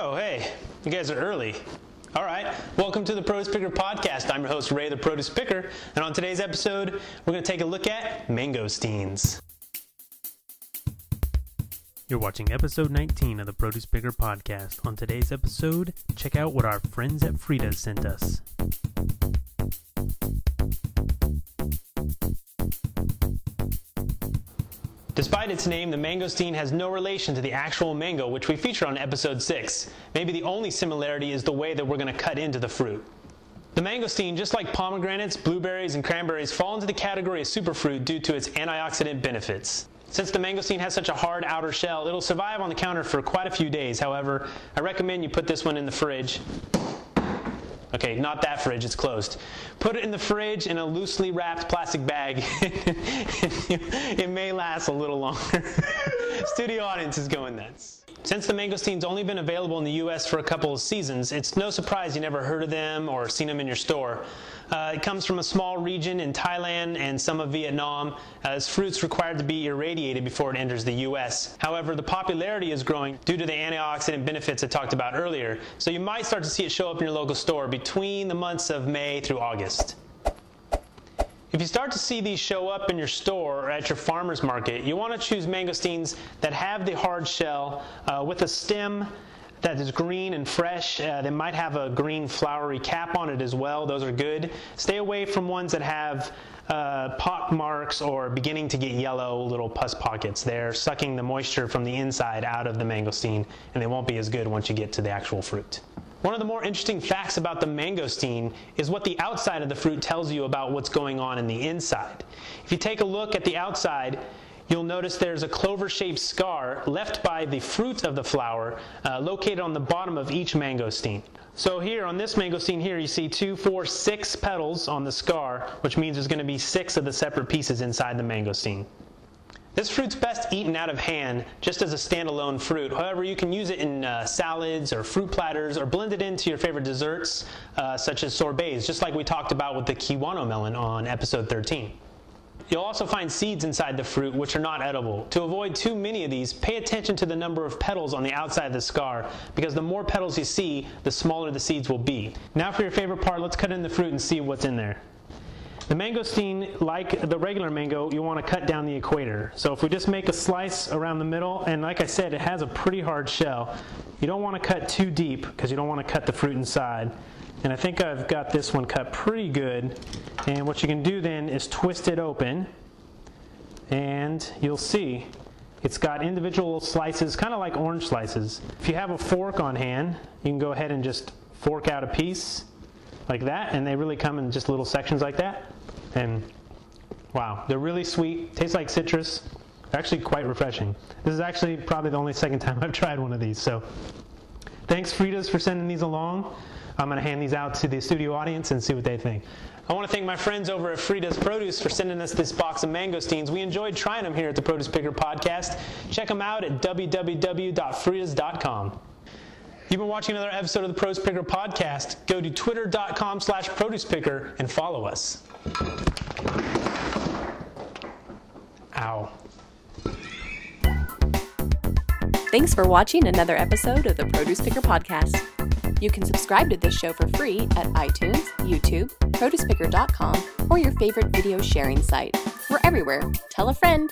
Oh, hey, you guys are early. All right, welcome to the Produce Picker Podcast. I'm your host, Ray, the Produce Picker, and on today's episode, we're going to take a look at mangosteens. You're watching episode 19 of the Produce Picker Podcast. On today's episode, check out what our friends at Frida's sent us. Despite its name, the mangosteen has no relation to the actual mango, which we feature on episode 6. Maybe the only similarity is the way that we're going to cut into the fruit. The mangosteen, just like pomegranates, blueberries, and cranberries, fall into the category of superfruit due to its antioxidant benefits. Since the mangosteen has such a hard outer shell, it'll survive on the counter for quite a few days. However, I recommend you put this one in the fridge. Okay, not that fridge, it's closed. Put it in the fridge in a loosely wrapped plastic bag. It may last a little longer. Studio audience is going nuts. Since the mangosteen's only been available in the U.S. for a couple of seasons, it's no surprise you never heard of them or seen them in your store. It comes from a small region in Thailand and some of Vietnam, as fruit's required to be irradiated before it enters the U.S. However, the popularity is growing due to the antioxidant benefits I talked about earlier, so you might start to see it show up in your local store between the months of May through August. If you start to see these show up in your store or at your farmer's market, you want to choose mangosteens that have the hard shell with a stem that is green and fresh. They might have a green flowery cap on it as well. Those are good. Stay away from ones that have pock marks or beginning to get yellow little pus pockets. They're sucking the moisture from the inside out of the mangosteen, and they won't be as good once you get to the actual fruit. One of the more interesting facts about the mangosteen is what the outside of the fruit tells you about what's going on in the inside. If you take a look at the outside, you'll notice there's a clover-shaped scar left by the fruit of the flower located on the bottom of each mangosteen. So here on this mangosteen here, you see 2, 4, 6 petals on the scar, which means there's going to be 6 of the separate pieces inside the mangosteen. This fruit's best eaten out of hand, just as a standalone fruit. However, you can use it in salads or fruit platters or blend it into your favorite desserts, such as sorbets, just like we talked about with the kiwano melon on episode 13. You'll also find seeds inside the fruit which are not edible. To avoid too many of these, pay attention to the number of petals on the outside of the scar, because the more petals you see, the smaller the seeds will be. Now for your favorite part, let's cut in the fruit and see what's in there. The mangosteen, like the regular mango, you want to cut down the equator. So if we just make a slice around the middle, and like I said, it has a pretty hard shell. You don't want to cut too deep because you don't want to cut the fruit inside. And I think I've got this one cut pretty good. And what you can do then is twist it open, and you'll see it's got individual slices, kind of like orange slices. If you have a fork on hand, you can go ahead and just fork out a piece like that, and they really come in just little sections like that. And wow, they're really sweet, taste like citrus. They're actually quite refreshing. This is actually probably the only second time I've tried one of these. So thanks Frida's for sending these along. I'm going to hand these out to the studio audience and see what they think. I want to thank my friends over at Frida's Produce for sending us this box of mangosteens. We enjoyed trying them here at the Produce Picker Podcast. Check them out at www.fridas.com. You've been watching another episode of the Produce Picker Podcast. Go to twitter.com/producepicker and follow us. Ow. Thanks for watching another episode of the Produce Picker Podcast. You can subscribe to this show for free at iTunes, YouTube, producepicker.com, or your favorite video sharing site. We're everywhere. Tell a friend.